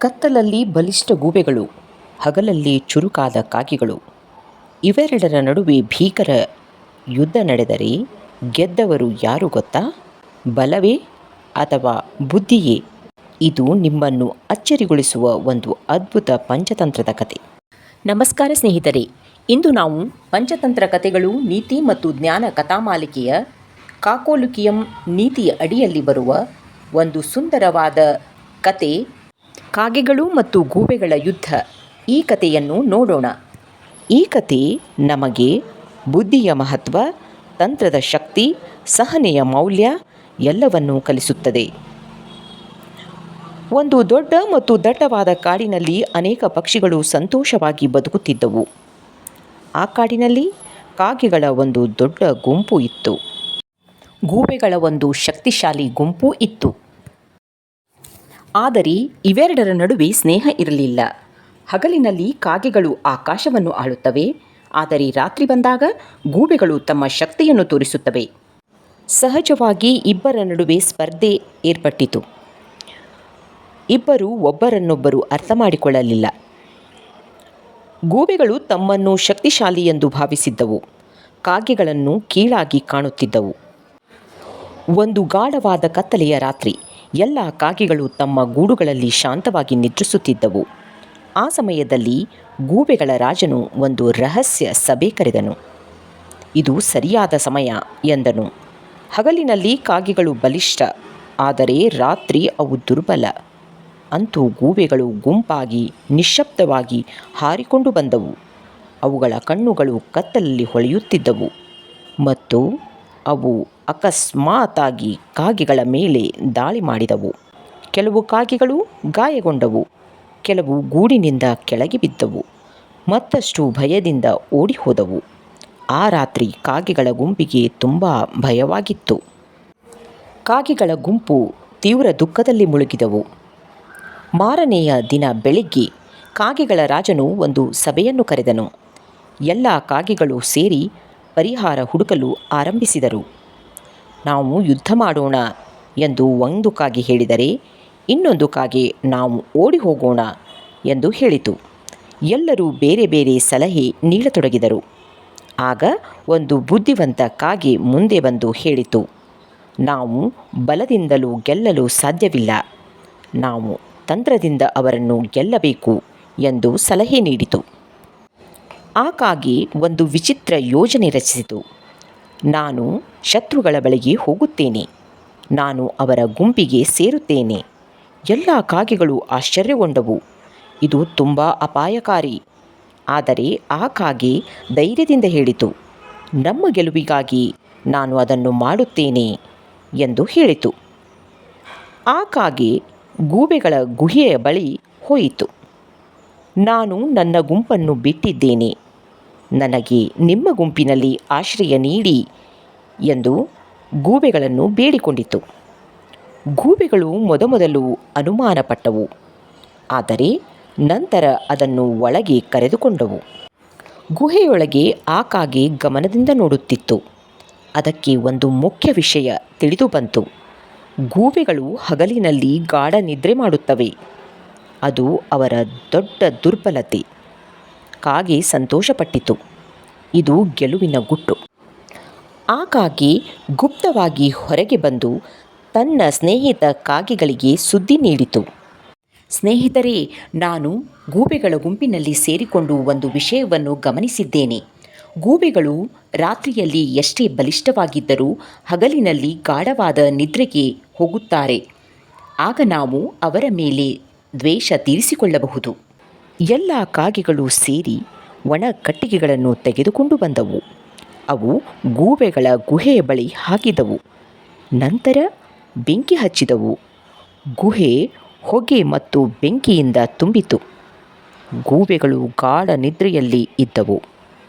ಕತ್ತಲಲ್ಲಿ ಬಲಿಷ್ಠ ಗೂಬೆಗಳು, ಹಗಲಲ್ಲಿ ಚುರುಕಾದ ಕಾಗೆಗಳು. ಇವೆರಡರ ನಡುವೆ ಭೀಕರ ಯುದ್ಧ ನಡೆದರೆ ಗೆದ್ದವರು ಯಾರು ಗೊತ್ತಾ? ಬಲವೇ ಅಥವಾ ಬುದ್ಧಿಯೇ? ಇದು ನಿಮ್ಮನ್ನು ಅಚ್ಚರಿಗೊಳಿಸುವ ಒಂದು ಅದ್ಭುತ ಪಂಚತಂತ್ರದ ಕತೆ. ನಮಸ್ಕಾರ ಸ್ನೇಹಿತರೆ, ಇಂದು ನಾವು ಪಂಚತಂತ್ರ ಕಥೆಗಳು ನೀತಿ ಮತ್ತು ಜ್ಞಾನ ಕಥಾಮಾಲಿಕೆಯ ಕಾಕೋಲುಕಿಯಂ ನೀತಿಯ ಅಡಿಯಲ್ಲಿ ಬರುವ ಒಂದು ಸುಂದರವಾದ ಕತೆ, ಕಾಗೆಗಳು ಮತ್ತು ಗೂಬೆಗಳ ಯುದ್ಧ. ಈ ಕಥೆಯನ್ನು ನೋಡೋಣ. ಈ ಕತೆ ನಮಗೆ ಬುದ್ಧಿಯ ಮಹತ್ವ, ತಂತ್ರದ ಶಕ್ತಿ, ಸಹನೆಯ ಮೌಲ್ಯ ಎಲ್ಲವನ್ನೂ ಕಲಿಸುತ್ತದೆ. ಒಂದು ದೊಡ್ಡ ಮತ್ತು ದಟ್ಟವಾದ ಕಾಡಿನಲ್ಲಿ ಅನೇಕ ಪಕ್ಷಿಗಳು ಸಂತೋಷವಾಗಿ ಬದುಕುತ್ತಿದ್ದವು. ಆ ಕಾಡಿನಲ್ಲಿ ಕಾಗೆಗಳ ಒಂದು ದೊಡ್ಡ ಗುಂಪು ಇತ್ತು. ಗೂಬೆಗಳ ಒಂದು ಶಕ್ತಿಶಾಲಿ ಗುಂಪು ಇತ್ತು. ಆದರೆ ಇವೆರಡರ ನಡುವೆ ಸ್ನೇಹ ಇರಲಿಲ್ಲ. ಹಗಲಿನಲ್ಲಿ ಕಾಗೆಗಳು ಆಕಾಶವನ್ನು ಆಳುತ್ತವೆ, ಆದರೆ ರಾತ್ರಿ ಬಂದಾಗ ಗೂಬೆಗಳು ತಮ್ಮ ಶಕ್ತಿಯನ್ನು ತೋರಿಸುತ್ತವೆ. ಸಹಜವಾಗಿ ಇಬ್ಬರ ನಡುವೆ ಸ್ಪರ್ಧೆ ಏರ್ಪಟ್ಟಿತು. ಇಬ್ಬರು ಒಬ್ಬರನ್ನೊಬ್ಬರು ಅರ್ಥ ಮಾಡಿಕೊಳ್ಳಲಿಲ್ಲ. ಗೂಬೆಗಳು ತಮ್ಮನ್ನು ಶಕ್ತಿಶಾಲಿ ಎಂದು ಭಾವಿಸಿದ್ದವು, ಕಾಗೆಗಳನ್ನು ಕೀಳಾಗಿ ಕಾಣುತ್ತಿದ್ದವು. ಒಂದು ಗಾಢವಾದ ಕತ್ತಲೆಯ ರಾತ್ರಿ ಎಲ್ಲ ಕಾಗೆಗಳು ತಮ್ಮ ಗೂಡುಗಳಲ್ಲಿ ಶಾಂತವಾಗಿ ನಿದ್ರಿಸುತ್ತಿದ್ದವು. ಆ ಸಮಯದಲ್ಲಿ ಗೂಬೆಗಳ ರಾಜನು ಒಂದು ರಹಸ್ಯ ಸಭೆ ಕರೆದನು. ಇದು ಸರಿಯಾದ ಸಮಯ ಎಂದನು. ಹಗಲಿನಲ್ಲಿ ಕಾಗೆಗಳು ಬಲಿಷ್ಠ, ಆದರೆ ರಾತ್ರಿ ಅವು ದುರ್ಬಲ. ಅಂತೂ ಗೂಬೆಗಳು ಗುಂಪಾಗಿ ನಿಶ್ಶಬ್ದವಾಗಿ ಹಾರಿಕೊಂಡು ಬಂದವು. ಅವುಗಳ ಕಣ್ಣುಗಳು ಕತ್ತಲಲ್ಲಿ ಹೊಳೆಯುತ್ತಿದ್ದವು ಮತ್ತು ಅವು ಅಕಸ್ಮಾತ್ತಾಗಿ ಕಾಗೆಗಳ ಮೇಲೆ ದಾಳಿ ಮಾಡಿದವು. ಕೆಲವು ಕಾಗೆಗಳು ಗಾಯಗೊಂಡವು, ಕೆಲವು ಗೂಡಿನಿಂದ ಕೆಳಗೆ ಬಿದ್ದವು, ಮತ್ತಷ್ಟು ಭಯದಿಂದ ಓಡಿ ಹೋದವು. ಆ ರಾತ್ರಿ ಕಾಗೆಗಳ ಗುಂಪಿಗೆ ತುಂಬ ಭಯವಾಗಿತ್ತು. ಕಾಗೆಗಳ ಗುಂಪು ತೀವ್ರ ದುಃಖದಲ್ಲಿ ಮುಳುಗಿದವು. ಮಾರನೆಯ ದಿನ ಬೆಳಿಗ್ಗೆ ಕಾಗೆಗಳ ರಾಜನು ಒಂದು ಸಭೆಯನ್ನು ಕರೆದನು. ಎಲ್ಲ ಕಾಗೆಗಳು ಸೇರಿ ಪರಿಹಾರ ಹುಡುಕಲು ಆರಂಭಿಸಿದರು. ನಾವು ಯುದ್ಧ ಮಾಡೋಣ ಎಂದು ಒಂದು ಕಾಗೆ ಹೇಳಿದರೆ, ಇನ್ನೊಂದು ಕಾಗೆ ನಾವು ಓಡಿ ಹೋಗೋಣ ಎಂದು ಹೇಳಿತು. ಎಲ್ಲರೂ ಬೇರೆ ಬೇರೆ ಸಲಹೆ ನೀಡತೊಡಗಿದರು. ಆಗ ಒಂದು ಬುದ್ಧಿವಂತ ಕಾಗೆ ಮುಂದೆ ಬಂದು ಹೇಳಿತು, ನಾವು ಬಲದಿಂದಲೂ ಗೆಲ್ಲಲು ಸಾಧ್ಯವಿಲ್ಲ, ನಾವು ತಂತ್ರದಿಂದ ಅವರನ್ನು ಗೆಲ್ಲಬೇಕು ಎಂದು ಸಲಹೆ ನೀಡಿತು. ಆ ಕಾಗೆ ಒಂದು ವಿಚಿತ್ರ ಯೋಜನೆ ರಚಿಸಿತು. ನಾನು ಶತ್ರುಗಳ ಬಳಿಗೆ ಹೋಗುತ್ತೇನೆ, ನಾನು ಅವರ ಗುಂಪಿಗೆ ಸೇರುತ್ತೇನೆ. ಎಲ್ಲ ಕಾಗೆಗಳು ಆಶ್ಚರ್ಯಗೊಂಡವು. ಇದು ತುಂಬ ಅಪಾಯಕಾರಿ. ಆದರೆ ಆ ಕಾಗೆ ಧೈರ್ಯದಿಂದ ಹೇಳಿತು, ನಮ್ಮ ಗೆಲುವಿಗಾಗಿ ನಾನು ಅದನ್ನು ಮಾಡುತ್ತೇನೆ ಎಂದು ಹೇಳಿತು. ಆ ಕಾಗೆ ಗೂಬೆಗಳ ಗುಹೆಯ ಬಳಿ ಹೋಯಿತು. ನಾನು ನನ್ನ ಗುಂಪನ್ನು ಬಿಟ್ಟಿದ್ದೇನೆ, ನನಗೆ ನಿಮ್ಮ ಗುಂಪಿನಲ್ಲಿ ಆಶ್ರಯ ನೀಡಿ ಎಂದು ಗೂಬೆಗಳನ್ನು ಬೇಡಿಕೊಂಡಿತು. ಗೂಬೆಗಳು ಮೊದಮೊದಲು ಅನುಮಾನಪಟ್ಟವು, ಆದರೆ ನಂತರ ಅದನ್ನು ಒಳಗೆ ಕರೆದುಕೊಂಡವು. ಗುಹೆಯೊಳಗೆ ಆ ಕಾಗೆ ಗಮನದಿಂದ ನೋಡುತ್ತಿತ್ತು. ಅದಕ್ಕೆ ಒಂದು ಮುಖ್ಯ ವಿಷಯ ತಿಳಿದು ಬಂತು. ಗೂಬೆಗಳು ಹಗಲಿನಲ್ಲಿ ಗಾಢ ನಿದ್ರೆ ಮಾಡುತ್ತವೆ. ಅದು ಅವರ ದೊಡ್ಡ ದುರ್ಬಲತೆ. ಕಾಗೆ ಸಂತೋಷಪಟ್ಟಿತು. ಇದು ಗೆಲುವಿನ ಗುಟ್ಟು. ಆ ಕಾಗೆ ಗುಪ್ತವಾಗಿ ಹೊರಗೆ ಬಂದು ತನ್ನ ಸ್ನೇಹಿತ ಕಾಗೆಗಳಿಗೆ ಸುದ್ದಿ ನೀಡಿತು. ಸ್ನೇಹಿತರೇ, ನಾನು ಗೂಬೆಗಳ ಗುಂಪಿನಲ್ಲಿ ಸೇರಿಕೊಂಡು ಒಂದು ವಿಷಯವನ್ನು ಗಮನಿಸಿದ್ದೇನೆ. ಗೂಬೆಗಳು ರಾತ್ರಿಯಲ್ಲಿ ಎಷ್ಟೇ ಬಲಿಷ್ಠವಾಗಿದ್ದರೂ ಹಗಲಿನಲ್ಲಿ ಗಾಢವಾದ ನಿದ್ರೆಗೆ ಹೋಗುತ್ತಾರೆ. ಆಗ ನಾವು ಅವರ ಮೇಲೆ ದ್ವೇಷ ತೀರಿಸಿಕೊಳ್ಳಬಹುದು. ಎಲ್ಲ ಕಾಗೆಗಳು ಸೇರಿ ಒಣ ಕಟ್ಟಿಗೆಗಳನ್ನು ತೆಗೆದುಕೊಂಡು ಬಂದವು. ಅವು ಗೂಬೆಗಳ ಗುಹೆಯ ಬಳಿ ಹಾಕಿದವು. ನಂತರ ಬೆಂಕಿ ಹಚ್ಚಿದವು. ಗುಹೆ ಹೊಗೆ ಮತ್ತು ಬೆಂಕಿಯಿಂದ ತುಂಬಿತು. ಗೂಬೆಗಳು ಗಾಢ ನಿದ್ರೆಯಲ್ಲಿ ಇದ್ದವು.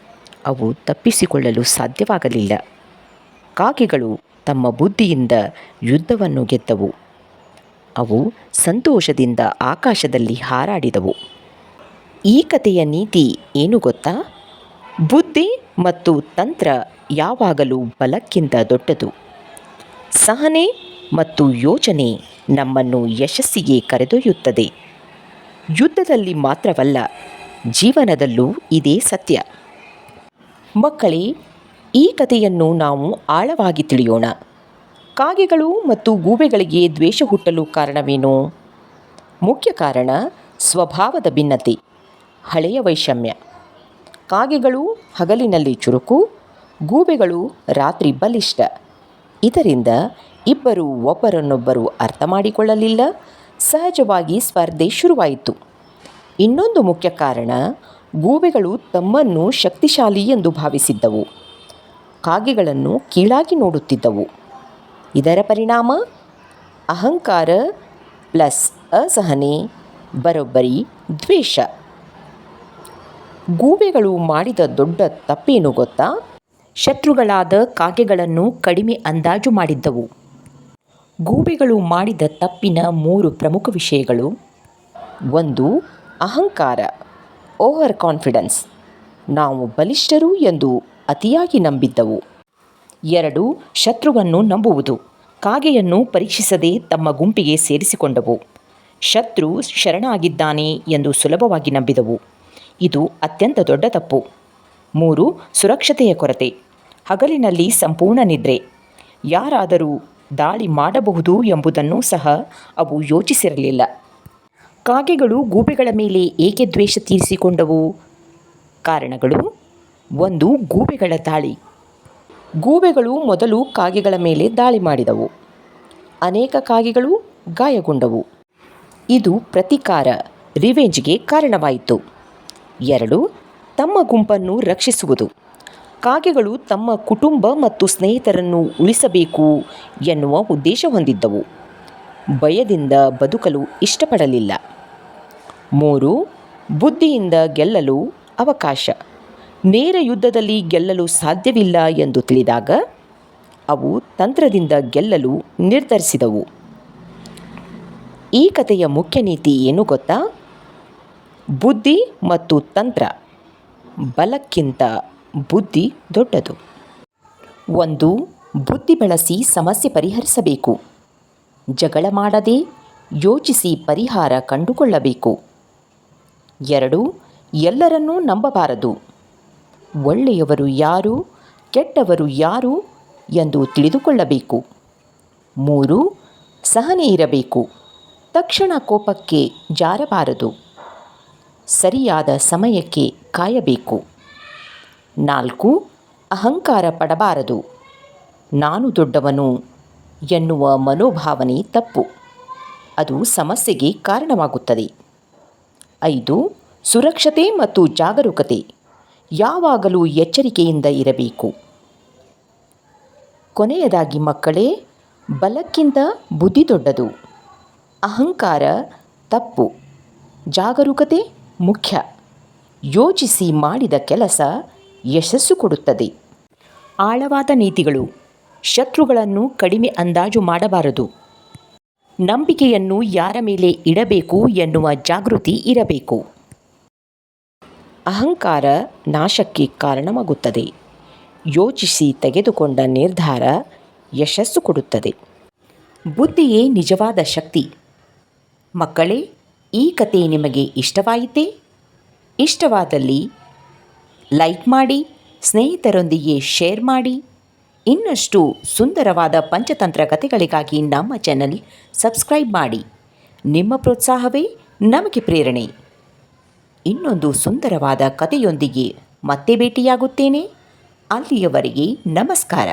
ಅವು ತಪ್ಪಿಸಿಕೊಳ್ಳಲು ಸಾಧ್ಯವಾಗಲಿಲ್ಲ. ಕಾಗೆಗಳು ತಮ್ಮ ಬುದ್ಧಿಯಿಂದ ಯುದ್ಧವನ್ನು ಗೆದ್ದವು. ಅವು ಸಂತೋಷದಿಂದ ಆಕಾಶದಲ್ಲಿ ಹಾರಾಡಿದವು. ಈ ಕಥೆಯ ನೀತಿ ಏನು ಗೊತ್ತಾ? ಬುದ್ಧಿ ಮತ್ತು ತಂತ್ರ ಯಾವಾಗಲೂ ಬಲಕ್ಕಿಂತ ದೊಡ್ಡದು. ಸಹನೆ ಮತ್ತು ಯೋಚನೆ ನಮ್ಮನ್ನು ಯಶಸ್ಸಿಗೆ ಕರೆದೊಯ್ಯುತ್ತದೆ. ಯುದ್ಧದಲ್ಲಿ ಮಾತ್ರವಲ್ಲ, ಜೀವನದಲ್ಲೂ ಇದೇ ಸತ್ಯ. ಮಕ್ಕಳೇ, ಈ ಕಥೆಯನ್ನು ನಾವು ಆಳವಾಗಿ ತಿಳಿಯೋಣ. ಕಾಗೆಗಳು ಮತ್ತು ಗೂಬೆಗಳಿಗೆ ದ್ವೇಷ ಹುಟ್ಟಲು ಕಾರಣವೇನು? ಮುಖ್ಯ ಕಾರಣ ಸ್ವಭಾವದ ಭಿನ್ನತೆ, ಹಳೆಯ ವೈಷಮ್ಯ. ಕಾಗೆಗಳು ಹಗಲಿನಲ್ಲಿ ಚುರುಕು, ಗೂಬೆಗಳು ರಾತ್ರಿ ಬಲಿಷ್ಠ. ಇದರಿಂದ ಇಬ್ಬರು ಒಬ್ಬರನ್ನೊಬ್ಬರು ಅರ್ಥ ಮಾಡಿಕೊಳ್ಳಲಿಲ್ಲ. ಸಹಜವಾಗಿ ಸ್ಪರ್ಧೆ ಶುರುವಾಯಿತು. ಇನ್ನೊಂದು ಮುಖ್ಯ ಕಾರಣ, ಗೂಬೆಗಳು ತಮ್ಮನ್ನು ಶಕ್ತಿಶಾಲಿ ಎಂದು ಭಾವಿಸಿದ್ದವು, ಕಾಗೆಗಳನ್ನು ಕೀಳಾಗಿ ನೋಡುತ್ತಿದ್ದವು. ಇದರ ಪರಿಣಾಮ ಅಹಂಕಾರ ಪ್ಲಸ್ ಅಸಹನೆ ಬರೋಬ್ಬರಿ ದ್ವೇಷ. ಗೂಬೆಗಳು ಮಾಡಿದ ದೊಡ್ಡ ತಪ್ಪೇನು ಗೊತ್ತಾ? ಶತ್ರುಗಳಾದ ಕಾಗೆಗಳನ್ನು ಕಡಿಮೆ ಅಂದಾಜು ಮಾಡಿದ್ದವು. ಗೂಬೆಗಳು ಮಾಡಿದ ತಪ್ಪಿನ 3 ಪ್ರಮುಖ ವಿಷಯಗಳು: 1. ಅಹಂಕಾರ, ಓವರ್ ಕಾನ್ಫಿಡೆನ್ಸ್, ನಾವು ಬಲಿಷ್ಠರು ಎಂದು ಅತಿಯಾಗಿ ನಂಬಿದ್ದವು. 2. ಶತ್ರುವನ್ನು ನಂಬುವುದು, ಕಾಗೆಯನ್ನು ಪರೀಕ್ಷಿಸದೆ ತಮ್ಮ ಗುಂಪಿಗೆ ಸೇರಿಸಿಕೊಂಡವು. ಶತ್ರು ಶರಣಾಗಿದ್ದಾನೆ ಎಂದು ಸುಲಭವಾಗಿ ನಂಬಿದವು. ಇದು ಅತ್ಯಂತ ದೊಡ್ಡ ತಪ್ಪು. 3. ಸುರಕ್ಷತೆಯ ಕೊರತೆ, ಹಗಲಿನಲ್ಲಿ ಸಂಪೂರ್ಣ ನಿದ್ರೆ, ಯಾರಾದರೂ ದಾಳಿ ಮಾಡಬಹುದು ಎಂಬುದನ್ನು ಸಹ ಅವು ಯೋಚಿಸಿರಲಿಲ್ಲ. ಕಾಗೆಗಳು ಗೂಬೆಗಳ ಮೇಲೆ ಏಕೆ ದ್ವೇಷ ತೀರಿಸಿಕೊಂಡವು? ಕಾರಣಗಳು: 1. ಗೂಬೆಗಳ ದಾಳಿ. ಗೂಬೆಗಳು ಮೊದಲು ಕಾಗೆಗಳ ಮೇಲೆ ದಾಳಿ ಮಾಡಿದವು. ಅನೇಕ ಕಾಗೆಗಳು ಗಾಯಗೊಂಡವು. ಇದು ಪ್ರತೀಕಾರ, ರಿವೆಂಜ್ಗೆ ಕಾರಣವಾಯಿತು. 2. ತಮ್ಮ ಗುಂಪನ್ನು ರಕ್ಷಿಸುವುದು. ಕಾಗೆಗಳು ತಮ್ಮ ಕುಟುಂಬ ಮತ್ತು ಸ್ನೇಹಿತರನ್ನು ಉಳಿಸಬೇಕು ಎನ್ನುವ ಉದ್ದೇಶ ಹೊಂದಿದ್ದವು. ಭಯದಿಂದ ಬದುಕಲು ಇಷ್ಟಪಡಲಿಲ್ಲ. 3. ಬುದ್ಧಿಯಿಂದ ಗೆಲ್ಲಲು ಅವಕಾಶ. ನೇರ ಯುದ್ಧದಲ್ಲಿ ಗೆಲ್ಲಲು ಸಾಧ್ಯವಿಲ್ಲ ಎಂದು ತಿಳಿದಾಗ ಅವು ತಂತ್ರದಿಂದ ಗೆಲ್ಲಲು ನಿರ್ಧರಿಸಿದವು. ಈ ಕಥೆಯ ಮುಖ್ಯ ನೀತಿ ಏನು ಗೊತ್ತಾ? ಬುದ್ಧಿ ಮತ್ತು ತಂತ್ರ, ಬಲಕ್ಕಿಂತ ಬುದ್ಧಿ ದೊಡ್ಡದು. 1. ಬುದ್ಧಿ ಬಳಸಿ ಸಮಸ್ಯೆ ಪರಿಹರಿಸಬೇಕು. ಜಗಳ ಮಾಡದೆ ಯೋಚಿಸಿ ಪರಿಹಾರ ಕಂಡುಕೊಳ್ಳಬೇಕು. 2. ಎಲ್ಲರನ್ನೂ ನಂಬಬಾರದು. ಒಳ್ಳೆಯವರು ಯಾರು, ಕೆಟ್ಟವರು ಯಾರು ಎಂದು ತಿಳಿದುಕೊಳ್ಳಬೇಕು. 3. ಸಹನೆ ಇರಬೇಕು. ತಕ್ಷಣ ಕೋಪಕ್ಕೆ ಜಾರಬಾರದು. ಸರಿಯಾದ ಸಮಯಕ್ಕೆ ಕಾಯಬೇಕು. 4. ಅಹಂಕಾರ ಪಡಬಾರದು. ನಾನು ದೊಡ್ಡವನು ಎನ್ನುವ ಮನೋಭಾವನೆ ತಪ್ಪು, ಅದು ಸಮಸ್ಯೆಗೆ ಕಾರಣವಾಗುತ್ತದೆ. 5. ಸುರಕ್ಷತೆ ಮತ್ತು ಜಾಗರೂಕತೆ, ಯಾವಾಗಲೂ ಎಚ್ಚರಿಕೆಯಿಂದ ಇರಬೇಕು. ಕೊನೆಯದಾಗಿ ಮಕ್ಕಳೇ, ಬಲಕ್ಕಿಂತ ಬುದ್ಧಿ ದೊಡ್ಡದು. ಅಹಂಕಾರ ತಪ್ಪು, ಜಾಗರೂಕತೆ ಮುಖ್ಯ. ಯೋಚಿಸಿ ಮಾಡಿದ ಕೆಲಸ ಯಶಸ್ಸು ಕೊಡುತ್ತದೆ. ಆಳವಾದ ನೀತಿಗಳು: ಶತ್ರುಗಳನ್ನು ಕಡಿಮೆ ಅಂದಾಜು ಮಾಡಬಾರದು. ನಂಬಿಕೆಯನ್ನು ಯಾರ ಮೇಲೆ ಇಡಬೇಕು ಎನ್ನುವ ಜಾಗೃತಿ ಇರಬೇಕು. ಅಹಂಕಾರ ನಾಶಕ್ಕೆ ಕಾರಣವಾಗುತ್ತದೆ. ಯೋಚಿಸಿ ತೆಗೆದುಕೊಂಡ ನಿರ್ಧಾರ ಯಶಸ್ಸು ಕೊಡುತ್ತದೆ. ಬುದ್ಧಿಯೇ ನಿಜವಾದ ಶಕ್ತಿ. ಮಕ್ಕಳೇ, ಈ ಕತೆ ನಿಮಗೆ ಇಷ್ಟವಾಯಿತೇ? ಇಷ್ಟವಾದಲ್ಲಿ ಲೈಕ್ ಮಾಡಿ, ಸ್ನೇಹಿತರೊಂದಿಗೆ ಶೇರ್ ಮಾಡಿ. ಇನ್ನಷ್ಟು ಸುಂದರವಾದ ಪಂಚತಂತ್ರ ಕಥೆಗಳಿಗಾಗಿ ನಮ್ಮ ಚಾನಲ್ ಸಬ್ಸ್ಕ್ರೈಬ್ ಮಾಡಿ. ನಿಮ್ಮ ಪ್ರೋತ್ಸಾಹವೇ ನಮಗೆ ಪ್ರೇರಣೆ. ಇನ್ನೊಂದು ಸುಂದರವಾದ ಕಥೆಯೊಂದಿಗೆ ಮತ್ತೆ ಭೇಟಿಯಾಗುತ್ತೇನೆ. ಅಲ್ಲಿಯವರೆಗೆ ನಮಸ್ಕಾರ.